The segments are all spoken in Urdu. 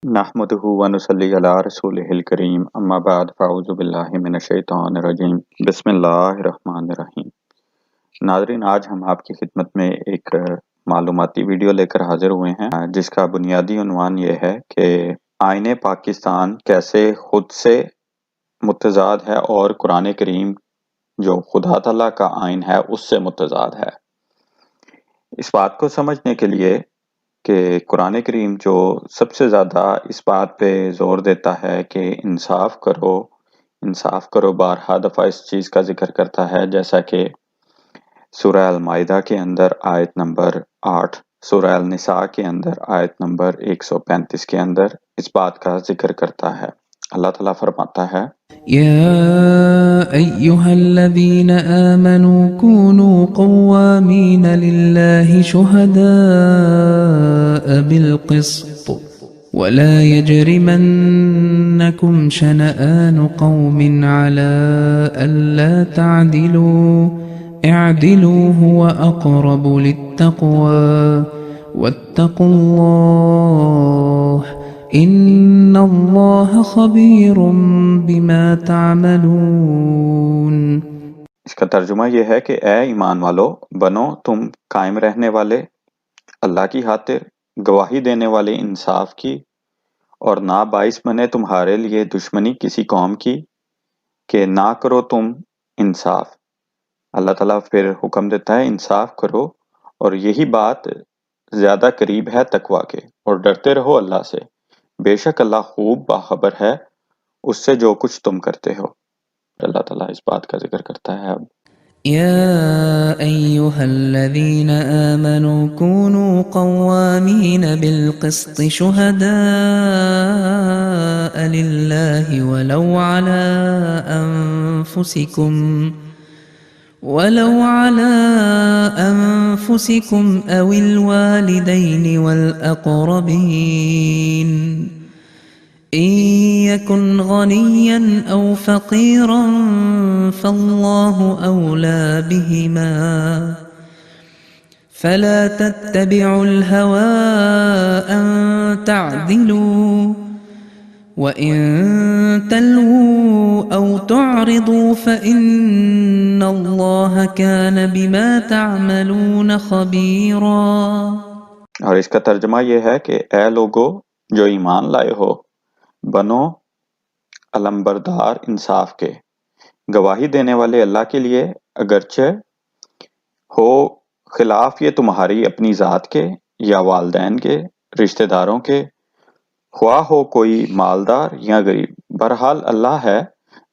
نحمده ونصلی علی رسولہ الکریم اما بعد فاعوذ باللہ من الشیطان الرجیم بسم اللہ الرحمن الرحیم۔ ناظرین، آج ہم آپ کی خدمت میں ایک معلوماتی ویڈیو لے کر حاضر ہوئے ہیں جس کا بنیادی عنوان یہ ہے کہ آئین پاکستان کیسے خود سے متضاد ہے اور قرآن کریم جو خدا تعالیٰ کا آئین ہے اس سے متضاد ہے۔ اس بات کو سمجھنے کے لیے کہ قرآن کریم جو سب سے زیادہ اس بات پہ زور دیتا ہے کہ انصاف کرو بارہا دفعہ اس چیز کا ذکر کرتا ہے، جیسا کہ سورہ المائدہ کے اندر آیت نمبر 8، سورہ النساء کے اندر آیت نمبر 135 کے اندر اس بات کا ذکر کرتا ہے۔ اللہ تعالیٰ فرماتا ہے يا أيها الذين آمنوا كونوا قوامين لله شهداء بالقسط ولا يجرمنكم شنآن قوم على ألا تعدلوا اعدلوا هو أقرب للتقوى واتقوا الله ان اللہ خبیر بما تعملون۔ اس کا ترجمہ یہ ہے کہ اے ایمان والو، بنو تم قائم رہنے والے اللہ کی خاطر، گواہی دینے والے انصاف کی، اور نہ باعث بنے تمہارے لیے دشمنی کسی قوم کی کہ نہ کرو تم انصاف۔ اللہ تعالیٰ پھر حکم دیتا ہے انصاف کرو، اور یہی بات زیادہ قریب ہے تقویٰ کے، اور ڈرتے رہو اللہ سے، بے شک اللہ خوب باخبر ہے اس سے جو کچھ تم کرتے ہو۔ اللہ تعالیٰ اس بات کا ذکر کرتا ہے اب يا أيها الذين آمنوا كونوا قوامين بالقسط شهداء لله ولو على أنفسكم أو الوالدين والأقربين إن يكن غنيا أو فقيرا فالله أولى بهما فلا تتبعوا الهوى أن تعدلوا وَإِن تَلْوُوا أَوْ تُعْرِضُوا فَإِنَّ اللَّهَ كَانَ بِمَا تَعْمَلُونَ خَبِيرًا۔ اور اس کا ترجمہ یہ ہے کہ اے لوگو جو ایمان لائے ہو، بنو علمبردار انصاف کے، گواہی دینے والے اللہ کے لیے، اگرچہ ہو خلاف یہ تمہاری اپنی ذات کے یا والدین کے، رشتہ داروں کے، خواہ ہو کوئی مالدار یا غریب، بہرحال اللہ ہے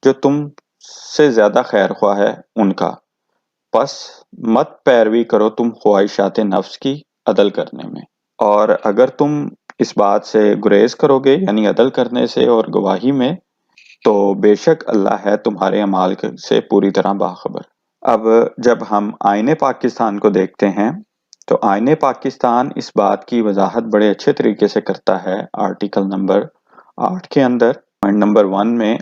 جو تم سے زیادہ خیر خواہ ہے ان کا، پس مت پیروی کرو تم خواہشات نفس کی عدل کرنے میں، اور اگر تم اس بات سے گریز کرو گے یعنی عدل کرنے سے اور گواہی میں، تو بے شک اللہ ہے تمہارے اعمال سے پوری طرح باخبر۔ اب جب ہم آئین پاکستان کو دیکھتے ہیں تو آئین پاکستان اس بات کی وضاحت بڑے اچھے طریقے سے کرتا ہے۔ آرٹیکل نمبر 8 کے اندر پوائنٹ نمبر 1 میں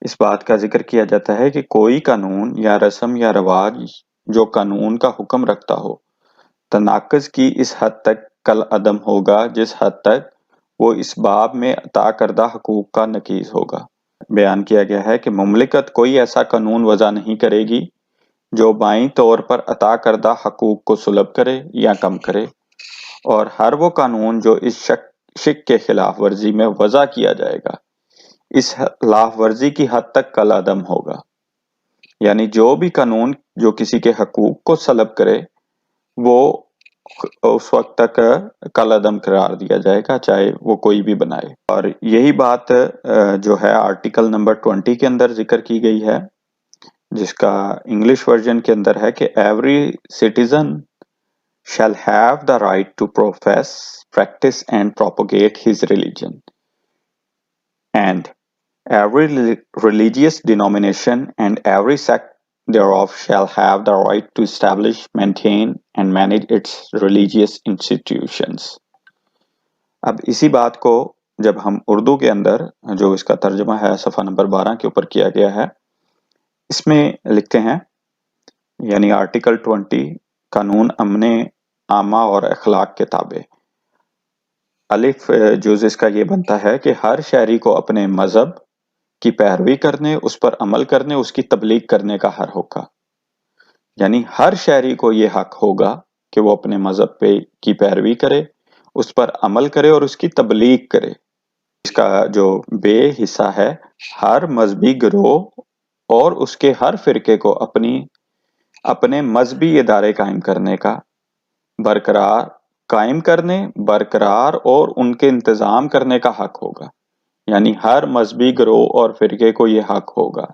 اس بات کا ذکر کیا جاتا ہے کہ کوئی قانون یا رسم یا رواج جو قانون کا حکم رکھتا ہو، تناقض کی اس حد تک کل عدم ہوگا جس حد تک وہ اس باب میں عطا کردہ حقوق کا نقیض ہوگا۔ بیان کیا گیا ہے کہ مملکت کوئی ایسا قانون وضع نہیں کرے گی جو بائیں طور پر عطا کردہ حقوق کو سلب کرے یا کم کرے، اور ہر وہ قانون جو اس شک کے خلاف ورزی میں وضع کیا جائے گا اس خلاف ورزی کی حد تک کل عدم ہوگا، یعنی جو بھی قانون جو کسی کے حقوق کو سلب کرے وہ اس وقت تک کل عدم قرار دیا جائے گا چاہے وہ کوئی بھی بنائے۔ اور یہی بات جو ہے آرٹیکل نمبر 20 کے اندر ذکر کی گئی ہے، جس کا انگلش ورژن کے اندر ہے کہ every citizen shall have the right to profess, practice and propagate his religion, and every religious denomination and every sect thereof shall have the right to establish, maintain and manage its religious institutions۔ اب اسی بات کو جب ہم اردو کے اندر جو اس کا ترجمہ ہے صفحہ نمبر 12 کے اوپر کیا گیا ہے، اس میں لکھتے ہیں، یعنی آرٹیکل 20 قانون امن عامہ اور اخلاق کے تابع، الف جز اس کا یہ بنتا ہے کہ ہر شہری کو اپنے مذہب کی پیروی کرنے، اس پر عمل کرنے، اس کی تبلیغ کرنے کا حق ہوگا. یعنی ہر شہری کو یہ حق ہوگا کہ وہ اپنے مذہب کی پیروی کرے، اس پر عمل کرے اور اس کی تبلیغ کرے. اس کا جو بے حصہ ہے، ہر مذہبی گروہ اور اس کے ہر فرقے کو اپنے مذہبی ادارے قائم کرنے، برقرار اور ان کے انتظام کرنے کا حق ہوگا. یعنی ہر مذہبی گروہ اور فرقے کو یہ حق ہوگا،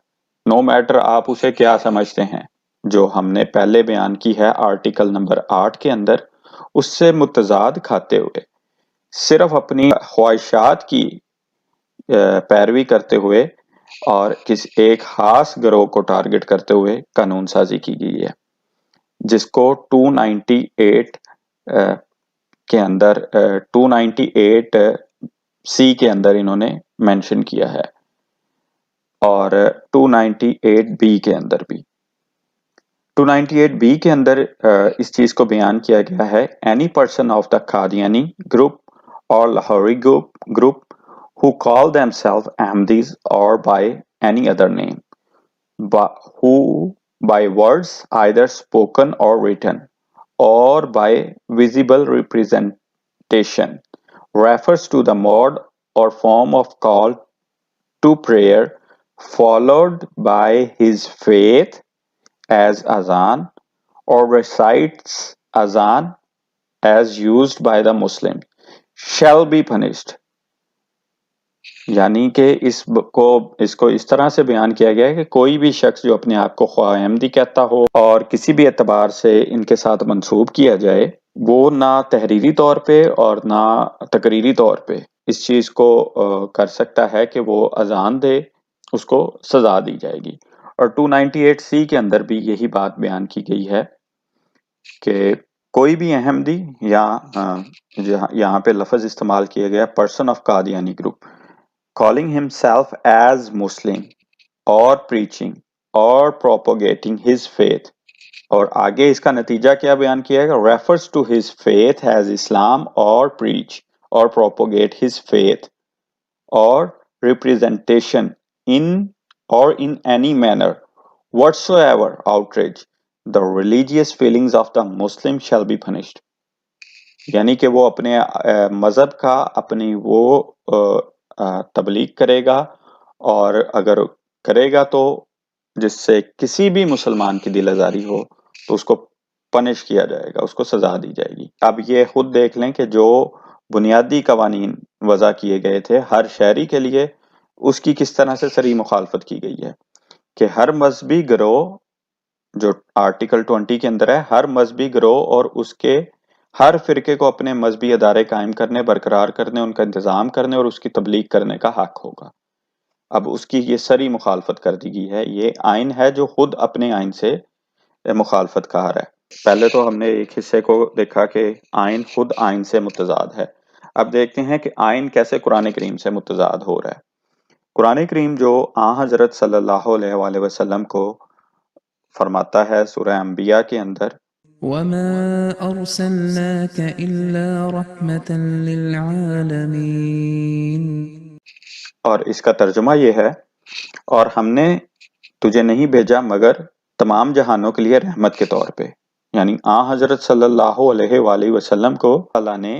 نو میٹر آپ اسے کیا سمجھتے ہیں. جو ہم نے پہلے بیان کی ہے آرٹیکل نمبر 8 کے اندر، اس سے متضاد کھاتے ہوئے صرف اپنی خواہشات کی پیروی کرتے ہوئے اور کسی ایک خاص گروہ کو ٹارگٹ کرتے ہوئے قانون سازی کی گئی ہے، جس کو 298 کے اندر 298 سی کے اندر انہوں نے مینشن کیا ہے اور 298 بی کے اندر بھی. 298 بی کے اندر اس چیز کو بیان کیا گیا ہے: any person of the Qadiani group اور لاہوری group who call themselves Ahmadis or by any other name, who by words either spoken or written or by visible representation refers to the mode or form of call to prayer followed by his faith as azan or recites azan as used by the Muslim shall be punished. یعنی کہ اس کو اس طرح سے بیان کیا گیا ہے کہ کوئی بھی شخص جو اپنے آپ کو خواہ احمدی کہتا ہو اور کسی بھی اعتبار سے ان کے ساتھ منسوب کیا جائے، وہ نہ تحریری طور پہ اور نہ تقریری طور پہ اس چیز کو کر سکتا ہے کہ وہ اذان دے، اس کو سزا دی جائے گی. اور 298 سی کے اندر بھی یہی بات بیان کی گئی ہے کہ کوئی بھی احمدی، یا یہاں پہ لفظ استعمال کیا گیا person of Qadiani group, calling himself as Muslim or preaching or propagating his faith، اور آگے اس کا نتیجہ کیا بیان کیا گیا: refers to his faith as Islam or preach or propagate his faith or representation in or in any manner whatsoever outrage the religious feelings of the Muslim shall be punished. یعنی کہ وہ اپنے مذہب کا اپنی وہ تبلیغ کرے گا، اور اگر کرے گا تو جس سے کسی بھی مسلمان کی دل آزاری ہو تو اس کو پنش کیا جائے گا، اس کو سزا دی جائے گی. اب یہ خود دیکھ لیں کہ جو بنیادی قوانین وضع کیے گئے تھے ہر شہری کے لیے، اس کی کس طرح سے صریح مخالفت کی گئی ہے کہ ہر مذہبی گروہ، جو آرٹیکل 20 کے اندر ہے، ہر مذہبی گروہ اور اس کے ہر فرقے کو اپنے مذہبی ادارے قائم کرنے، برقرار کرنے، ان کا انتظام کرنے اور اس کی تبلیغ کرنے کا حق ہوگا. اب اس کی یہ صریح مخالفت کر دی گئی ہے. یہ آئین ہے جو خود اپنے آئین سے مخالفت کر رہا ہے. پہلے تو ہم نے ایک حصے کو دیکھا کہ آئین خود آئین سے متضاد ہے. اب دیکھتے ہیں کہ آئین کیسے قرآن کریم سے متضاد ہو رہا ہے. قرآن کریم جو حضرت صلی اللہ علیہ وآلہ وسلم کو فرماتا ہے سورہ انبیاء کے اندر: وما أرسلناك إلا رحمة للعالمين، اور اس کا ترجمہ یہ ہے: اور ہم نے تجھے نہیں بھیجا مگر تمام جہانوں کے لیے رحمت کے طور پہ. یعنی حضرت صلی اللہ علیہ وآلہ وسلم کو اللہ نے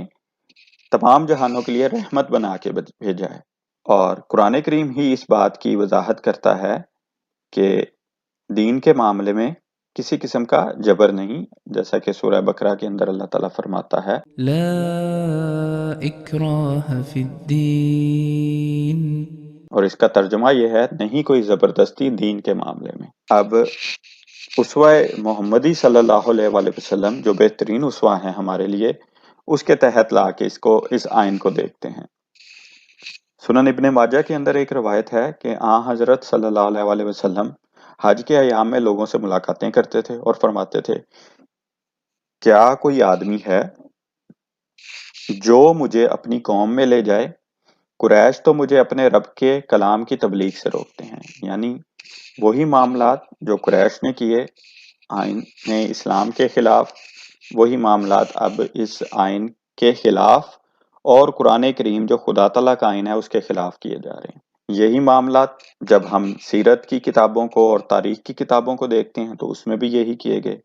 تمام جہانوں کے لیے رحمت بنا کے بھیجا ہے. اور قرآن کریم ہی اس بات کی وضاحت کرتا ہے کہ دین کے معاملے میں کسی قسم کا جبر نہیں، جیسا کہ سورہ بقرہ کے اندر اللہ تعالیٰ فرماتا ہے: لا اکراہ فی الدین، اور اس کا ترجمہ یہ ہے: نہیں کوئی زبردستی دین کے معاملے میں. اب اسوہ محمدی صلی اللہ علیہ وآلہ وسلم جو بہترین اسوہ ہیں ہمارے لیے، اس کے تحت لا کے اس آئین کو دیکھتے ہیں. سنن ابن ماجہ کے اندر ایک روایت ہے کہ حضرت صلی اللہ علیہ وآلہ وسلم حج کے ایام میں لوگوں سے ملاقاتیں کرتے تھے اور فرماتے تھے: کیا کوئی آدمی ہے جو مجھے اپنی قوم میں لے جائے؟ قریش تو مجھے اپنے رب کے کلام کی تبلیغ سے روکتے ہیں. یعنی وہی معاملات جو قریش نے کیے آئین اسلام کے خلاف، وہی معاملات اب اس آئین کے خلاف اور قرآن کریم جو خدا تعالیٰ کا آئین ہے اس کے خلاف کیے جا رہے ہیں۔ یہی معاملات جب ہم سیرت کی کتابوں کو اور تاریخ کی کتابوں کو دیکھتے ہیں تو اس میں بھی یہی کیے گئے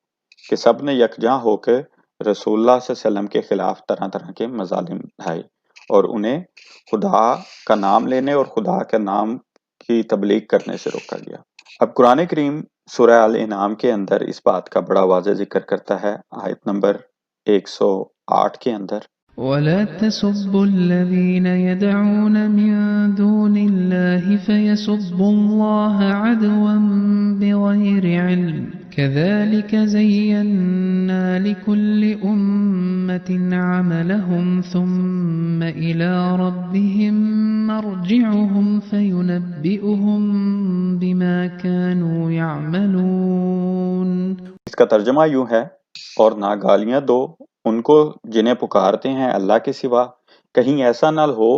کہ سب نے یکجاں ہو کے رسول اللہ صلی اللہ علیہ وسلم کے خلاف طرح طرح کے مظالم ڈھائے اور انہیں خدا کا نام لینے اور خدا کے نام کی تبلیغ کرنے سے روکا گیا۔ اب قرآن کریم سورہ الانعام کے اندر اس بات کا بڑا واضح ذکر کرتا ہے، آیت نمبر 108 کے اندر، ولا تسبوا الذين يدعون من دون الله فيسبوا الله عدوا بغير علم كذلك زينا لكل أمة عملهم ثم إلى ربهم مرجعهم فينبئهم بما كانوا يعملون۔ اس کا ترجمہ یوں ہے، اور نہ گالیاں دو ان کو جنہیں پکارتے ہیں اللہ کے سوا، کہیں ایسا نہ ہو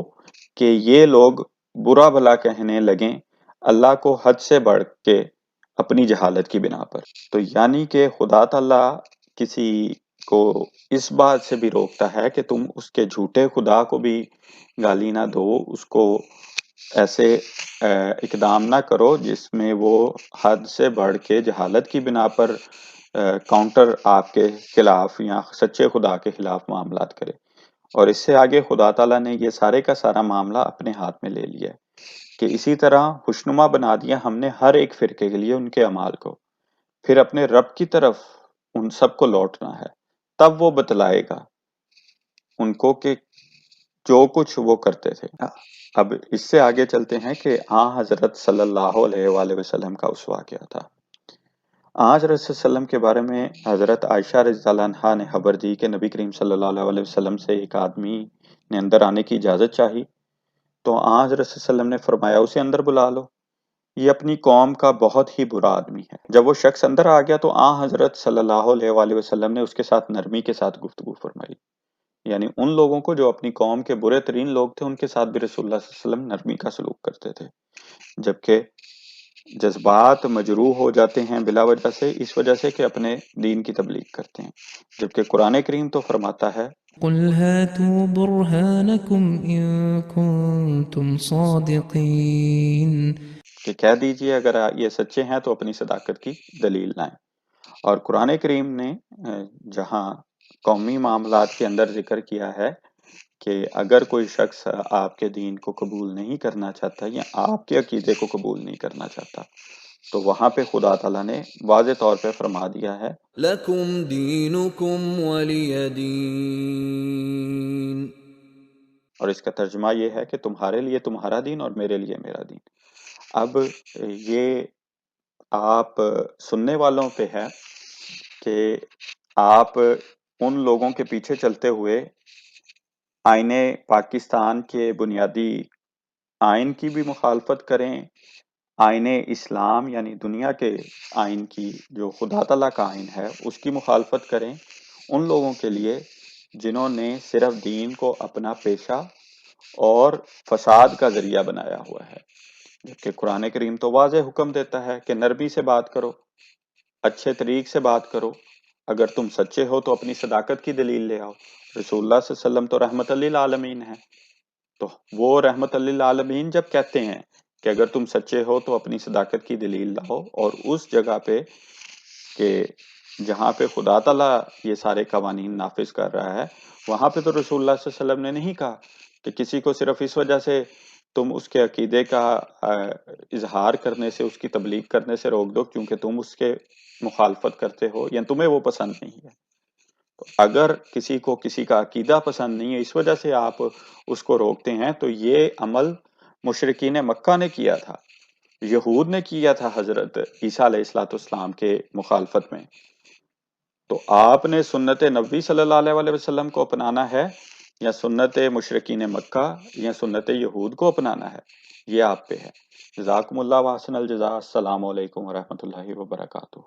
کہ یہ لوگ برا بھلا کہنے لگیں اللہ کو حد سے بڑھ کے اپنی جہالت کی بنا پر۔ تو یعنی کہ خدا تعالیٰ کسی کو اس بات سے بھی روکتا ہے کہ تم اس کے جھوٹے خدا کو بھی گالی نہ دو، اس کو ایسے اقدام نہ کرو جس میں وہ حد سے بڑھ کے جہالت کی بنا پر کاؤنٹر آپ کے خلاف یا سچے خدا کے خلاف معاملات کرے۔ اور اس سے آگے خدا تعالیٰ نے یہ سارے کا سارا معاملہ اپنے ہاتھ میں لے لیا ہے کہ اسی طرح خوشنما بنا دیا ہم نے ہر ایک فرقے کے لیے ان کے اعمال کو، پھر اپنے رب کی طرف ان سب کو لوٹنا ہے، تب وہ بتلائے گا ان کو کہ جو کچھ وہ کرتے تھے۔ اب اس سے آگے چلتے ہیں کہ حضرت صلی اللہ علیہ وآلہ وسلم کا اسوہ کیا تھا۔ حضرت صلی اللہ علیہ وسلم کے بارے میں حضرت عائشہ رضی اللہ عنہا نے خبر دی کہ نبی کریم صلی اللہ علیہ وسلم سے ایک آدمی نے اندر آنے کی اجازت چاہی، تو حضرت صلی اللہ علیہ وسلم نے فرمایا اسے اندر بلا لو، یہ اپنی قوم کا بہت ہی برا آدمی ہے۔ جب وہ شخص اندر آ گیا تو حضرت صلی اللہ علیہ وآلہ وسلم نے اس کے ساتھ نرمی کے ساتھ گفتگو فرمائی، یعنی ان لوگوں کو جو اپنی قوم کے برے ترین لوگ تھے ان کے ساتھ بھی رسول اللہ صلی اللہ علیہ وسلم نرمی کا سلوک کرتے تھے، جبکہ جذبات مجروح ہو جاتے ہیں بلا وجہ سے، اس وجہ سے کہ اپنے دین کی تبلیغ کرتے ہیں، جبکہ قرآن کریم تو فرماتا ہے قل هاتوا برهانكم إن كنتم صادقين، کہ کہہ دیجئے اگر یہ سچے ہیں تو اپنی صداقت کی دلیل لائیں۔ اور قرآن کریم نے جہاں قومی معاملات کے اندر ذکر کیا ہے کہ اگر کوئی شخص آپ کے دین کو قبول نہیں کرنا چاہتا یا آپ کے عقیدے کو قبول نہیں کرنا چاہتا تو وہاں پہ خدا تعالیٰ نے واضح طور پہ فرما دیا ہے لَكُمْ دِينُكُمْ وَلِيَ دِينِ، اور اس کا ترجمہ یہ ہے کہ تمہارے لیے تمہارا دین اور میرے لیے میرا دین۔ اب یہ آپ سننے والوں پہ ہے کہ آپ ان لوگوں کے پیچھے چلتے ہوئے آئین پاکستان کے بنیادی آئین کی بھی مخالفت کریں، آئین اسلام یعنی دنیا کے آئین کی جو خدا تعالیٰ کا آئین ہے اس کی مخالفت کریں، ان لوگوں کے لیے جنہوں نے صرف دین کو اپنا پیشہ اور فساد کا ذریعہ بنایا ہوا ہے، جبکہ قرآن کریم تو واضح حکم دیتا ہے کہ نرمی سے بات کرو، اچھے طریق سے بات کرو، اگر تم سچے ہو تو اپنی صداقت کی دلیل لے آؤ۔ رسول اللہ صلی اللہ علیہ وسلم تو رحمت للعالمین ہے، تو وہ رحمت للعالمین جب کہتے ہیں کہ اگر تم سچے ہو تو اپنی صداقت کی دلیل لاؤ، اور اس جگہ پہ کہ جہاں پہ خدا تعالیٰ یہ سارے قوانین نافذ کر رہا ہے وہاں پہ تو رسول اللہ صلی اللہ علیہ وسلم نے نہیں کہا کہ کسی کو صرف اس وجہ سے تم اس کے عقیدے کا اظہار کرنے سے، اس کی تبلیغ کرنے سے روک دو کیونکہ تم اس کے مخالفت کرتے ہو یا تمہیں وہ پسند نہیں ہے۔ تو اگر کسی کو کسی کا عقیدہ پسند نہیں ہے اس وجہ سے آپ اس کو روکتے ہیں تو یہ عمل مشرکین مکہ نے کیا تھا، یہود نے کیا تھا حضرت عیسیٰ علیہ السلام کے مخالفت میں۔ تو آپ نے سنت نبی صلی اللہ علیہ وسلم کو اپنانا ہے یا سنت مشرکین مکہ یا سنت یہود کو اپنانا ہے، یہ آپ پہ ہے۔ جزاکم اللہ و احسن الجزاء۔ السلام علیکم ورحمۃ اللہ وبرکاتہ۔